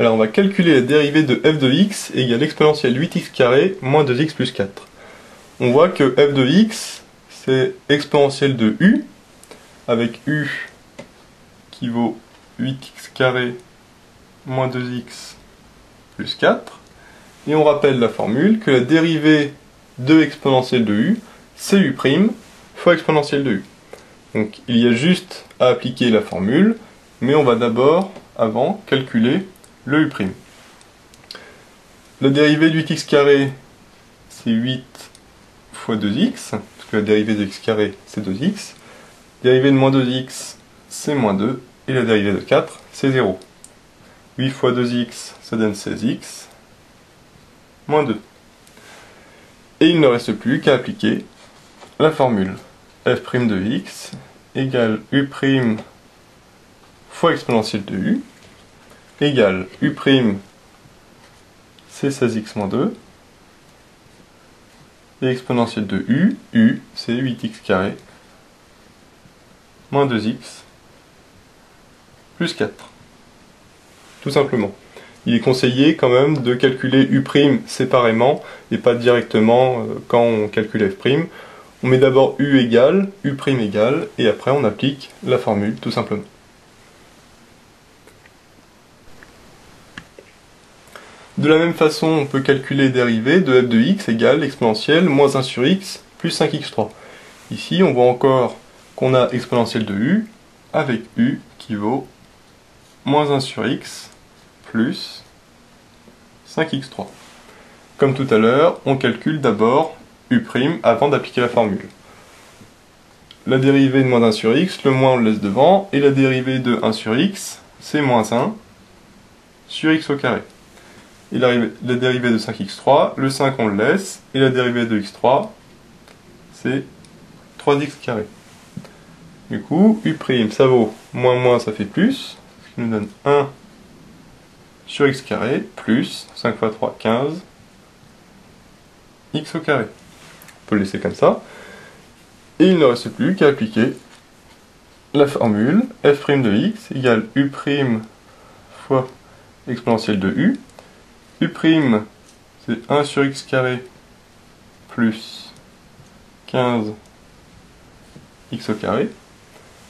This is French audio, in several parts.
Alors on va calculer la dérivée de f de x égale exponentielle 8x carré moins 2x plus 4. On voit que f de x, c'est exponentielle de u, avec u qui vaut 8x carré moins 2x plus 4. Et on rappelle la formule que la dérivée de exponentielle de u, c'est u' fois exponentielle de u. Donc il y a juste à appliquer la formule, mais on va d'abord, avant, calculer le u'. La dérivée de 8x carré, c'est 8 fois 2x, parce que la dérivée de x carré, c'est 2x. La dérivée de moins 2x, c'est moins 2, et la dérivée de 4, c'est 0. 8 fois 2x, ça donne 16x, moins 2. Et il ne reste plus qu'à appliquer la formule f' de x égale u' fois exponentielle de u égale u', c'est 16x moins 2, et exponentielle de u, c'est 8x carré moins 2x plus 4. Tout simplement. Il est conseillé quand même de calculer u' séparément et pas directement quand on calcule f'. On met d'abord u' égale, et après on applique la formule tout simplement. De la même façon, on peut calculer les dérivées de f de x égale exponentielle moins 1 sur x plus 5x3. Ici, on voit encore qu'on a exponentielle de u avec u qui vaut moins 1 sur x plus 5x3. Comme tout à l'heure, on calcule d'abord u' avant d'appliquer la formule. La dérivée de moins 1 sur x, le moins on le laisse devant, et la dérivée de 1 sur x, c'est moins 1 sur x au carré. Et la dérivée de 5x3, le 5 on le laisse, et la dérivée de x3, c'est 3x carré. Du coup, u' ça vaut moins moins, ça fait plus, ce qui nous donne 1 sur x carré, plus 5 fois 3, 15, x au carré. On peut le laisser comme ça. Et il ne reste plus qu'à appliquer la formule f' de x égale u' fois exponentielle de u. U', c'est 1 sur x carré plus 15 x au carré,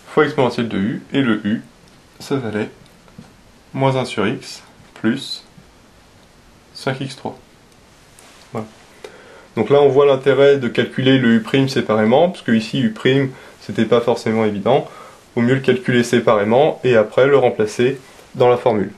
fois exponentielle de u, et le u, ça valait moins 1 sur x plus 5x3. Voilà. Donc là on voit l'intérêt de calculer le u' séparément, parce que ici u' c'était pas forcément évident. Vaut mieux le calculer séparément et après le remplacer dans la formule.